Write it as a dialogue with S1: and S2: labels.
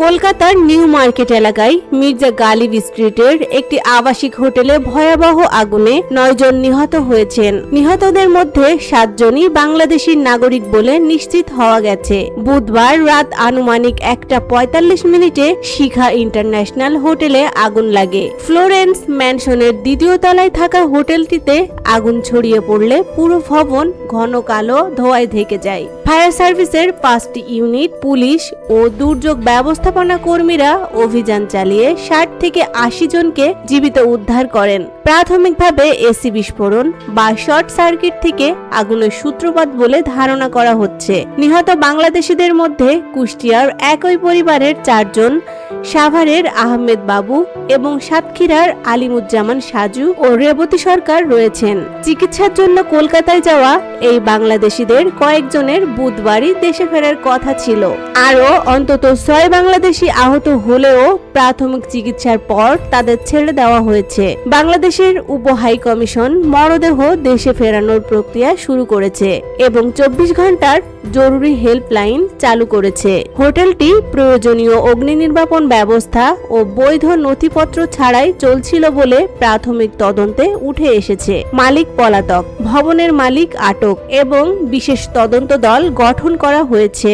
S1: কলকাতার new market এলাকায় মির্জা গালিব স্ট্রিটের একটি আবাসিক হোটেলে ভয়াবহ আগুনে 9 জন নিহত হয়েছেন। নিহতদের মধ্যে 7 জনই বাংলাদেশী নাগরিক বলে নিশ্চিত হওয়া গেছে। বুধবার রাত আনুমানিক 1:45 শিখা ইন্টারন্যাশনাল হোটেলে আগুন লাগে। ফ্লোরেন্স ম্যানশনের দ্বিতীয় তলায় থাকা হোটেলটিতে আগুন ছড়িয়ে পড়লে পুরো ভবন ঘন কালো ধোঁয়ায় ঢেকে যায়। ফায়ার সার্ভিসের 5টি ইউনিট, পুলিশ ও দুর্যোগ ব্যবস্থাপনা কর্মীরা অভিযান চালিয়ে 60 থেকে 80 জনকে জীবিত উদ্ধার করেন। প্রাথমিকভাবে এসি বিস্ফোরণ বা শর্ট সার্কিট থেকে আগুনের সূত্রপাত বলে ধারণা করা হচ্ছে। নিহত বাংলাদেশিদের মধ্যে কুষ্টিয়ার একই পরিবারের 4 জন, সাভারের আহমেদ বাবু এবং সাতক্ষীরার আলিমুজ্জামান সাজু ও রেবতী সরকার রয়েছেন। চিকিৎসার জন্য কলকাতায় যাওয়া এই বাংলাদেশিদের কয়েকজনের বুধবারই দেশে ফেরার কথা ছিল। আরও অন্তত 6 বাংলাদেশি আহত হলেও প্রাথমিক চিকিৎসার পর তাদের ছেড়ে দেওয়া হয়েছে। বাংলাদেশের উপ হাই কমিশন মরদেহ দেশে ফেরানোর প্রক্রিয়া শুরু করেছে এবং 24 ঘন্টার জরুরি হেল্পলাইন চালু করেছে। হোটেলটি প্রয়োজনীয় অগ্নি নির্বাপন ব্যবস্থা ও বৈধ নথিপত্র ছাড়াই চলছিল বলে প্রাথমিক তদন্তে উঠে এসেছে। মালিক পলাতক, ভবনের মালিক আটক এবং বিশেষ তদন্ত দল গঠন করা হয়েছে।